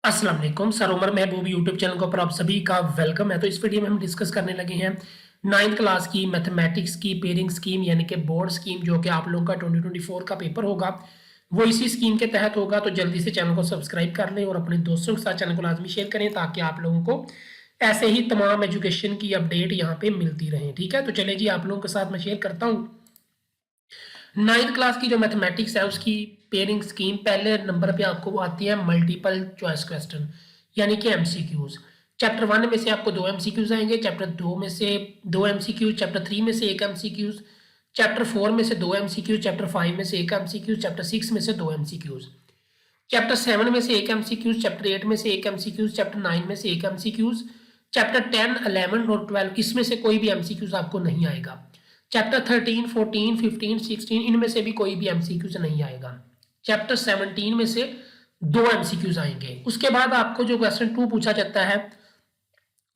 अस्सलाम वालेकुम सर उमर महबूब YouTube channel के ऊपर आप सभी का वेलकम है। तो इस वीडियो में हम डिस्कस करने लगे हैं 9th क्लास की मैथमेटिक्स की पेयरिंग स्कीम यानी कि बोर्ड स्कीम जो कि आप लोगों का 2024 का पेपर होगा वो इसी स्कीम के तहत होगा। तो जल्दी से चैनल को सब्सक्राइब कर लें और अपने दोस्तों के साथ चैनल को लाजमी शेयर करें ताकि आप लोगों को ऐसे ही तमाम एजुकेशन की अपडेट यहाँ पे मिलती रहे। ठीक है, तो चले जी आप लोगों के साथ मैं शेयर करता हूँ 9th क्लास की जो मैथमेटिक्स है उसकी पेयरिंग स्कीम। पहले नंबर पे आपको आती है मल्टीपल चॉइस क्वेश्चन यानी कि एमसीक्यूज। चैप्टर 1 में से आपको 2 एमसीक्यूज आएंगे, चैप्टर 2 में से 2 एमसीक्यूज, चैप्टर 3 में से 1 एमसीक्यूज, चैप्टर 4 में से 2 एमसीक्यूज, चैप्टर 5 में से 1 एमसीक्यूज, चैप्टर 6 में से 2 एमसीक्यूज, चैप्टर 7 में से 1 एमसीक्यूज, चैप्टर 8 में से 1 एमसीक्यूज, चैप्टर 9 में से 1 एमसीक्यूज, चैप्टर 10, 11 और 12 इसमें से कोई भी एमसीक्यूज आपको नहीं आएगा। चैप्टर 13, 14, 15, 16 इनमें से भी कोई भी एमसीक्यूज नहीं आएगा। चैप्टर 17 में से 2 एमसीक्यूज आएंगे। उसके बाद आपको जो क्वेश्चन 2 पूछा जाता है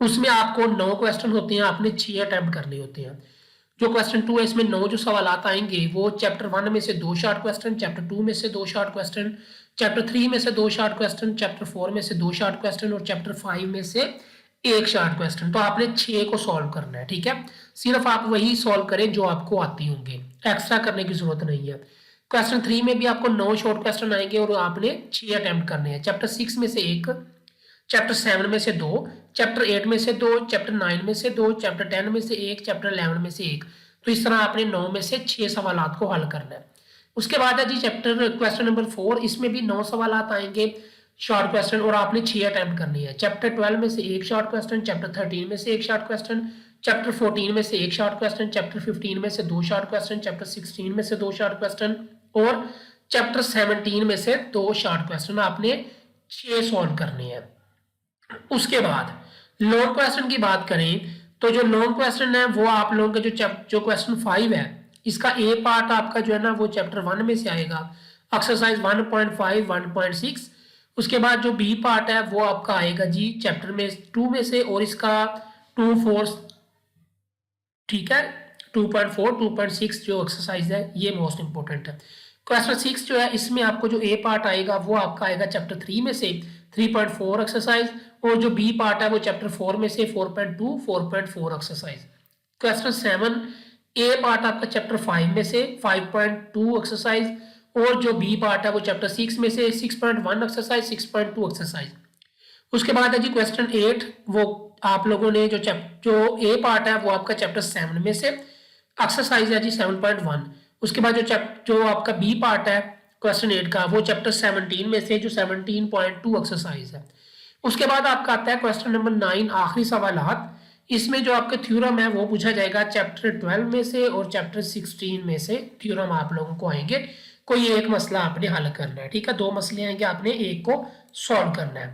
उसमें आपको 9 क्वेश्चन होते हैं, आपने 6 अटेम्प्ट करने होते हैं। जो क्वेश्चन 2 है इसमें 9 जो सवालात आएंगे वो चैप्टर 1 में से 2 शॉर्ट क्वेश्चन, चैप्टर 2 में से 2 शॉर्ट क्वेश्चन, चैप्टर 3 में से 2 शॉर्ट क्वेश्चन, चैप्टर 4 में से 2 शॉर्ट क्वेश्चन और चैप्टर 5 में से 1 शॉर्ट क्वेश्चन। तो आपने 6 को सॉल्व करना है। ठीक है, सिर्फ आप वही सॉल्व करें जो आपको आती होंगे, एक्स्ट्रा करने की जरूरत नहीं है। क्वेश्चन 3 में भी आपको 9 शॉर्ट क्वेश्चन आएंगे और आपने 6 अटेम्प्ट करने हैं। चैप्टर 6 में से 1, चैप्टर 7 में से 2, चैप्टर 8 में से 2, चैप्टर 9 में से 2, चैप्टर 10 में से 1, चैप्टर 11 में से 1। तो इस तरह आपने 9 में से 6 सवालात को हल करना है। उसके बाद है जी चैप्टर क्वेश्चन नंबर 4, इसमें भी 9 सवालात आएंगे शॉर्ट क्वेश्चन और आपने 6 अटेम्प्ट करनी है। चैप्टर 12 में से 1 शॉर्ट क्वेश्चन, चैप्टर 13 में से 1 शॉर्ट क्वेश्चन, चैप्टर 14 में से 1 शॉर्ट क्वेश्चन, चैप्टर 15 में से 2 शॉर्ट क्वेश्चन, चैप्टर 16 में से 2 शॉर्ट क्वेश्चन और चैप्टर 17 में से 2 शॉर्ट क्वेश्चन आपने 6 सॉल्व करने हैं। उसके बाद लॉन्ग क्वेश्चन की बात करें तो जो लॉन्ग क्वेश्चन है वो आप लोगों के जो क्वेश्चन 5 है इसका ए पार्ट आपका जो है ना वो चैप्टर 1 में से आएगा, एक्सरसाइज 1.5, 1.6। उसके बाद जो बी पार्ट है वो आपका आएगा जी चैप्टर में 2 में से और इसका 2.4, ठीक है 2.4, 2.6 जो एक्सरसाइज है ये मोस्ट इंपोर्टेंट है। क्वेश्चन 6 जो है इसमें आपको जो ए पार्ट आएगा वो आपका आएगा चैप्टर 3 में से 3.4 एक्सरसाइज और जो बी पार्ट है वो चैप्टर 4 में से 4.2, 4.4 एक्सरसाइज। क्वेश्चन 7 ए पार्ट आपका चैप्टर 5 में से 5.2 एक्सरसाइज और जो बी पार्ट है वो चैप्टर 6 में से 6.1 एक्सरसाइज, 6.2 एक्सरसाइज। उसके बाद है जी क्वेश्चन 8, वो आप लोगों ने जो ए पार्ट है वो आपका चैप्टर 7 में से एक्सरसाइज है जी 7.1। उसके बाद जो आपका बी पार्ट है क्वेश्चन 8 का वो चैप्टर 17 में से जो 17.2 एक्सरसाइज है। उसके बाद आपका आता है क्वेश्चन नंबर 9, आखिरी सवालात। इसमें जो आपका थ्योरम है वो पूछा जाएगा चैप्टर 12 में से और चैप्टर 16 में से थ्योरम आप लोगों को आएंगे। कोई एक मसला आपने हल करना है। ठीक है, 2 मसले आएंगे, आपने एक को सॉल्व करना है।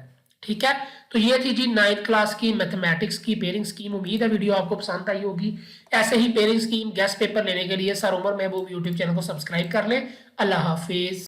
ठीक है, तो ये थी जी 9th क्लास की मैथमेटिक्स की पेयरिंग स्कीम। उम्मीद है वीडियो आपको पसंद आई होगी। ऐसे ही पेयरिंग स्कीम गेस्ट पेपर लेने के लिए सर उमर महबूब यूट्यूब चैनल को सब्सक्राइब कर लें। अल्लाह हाफिज।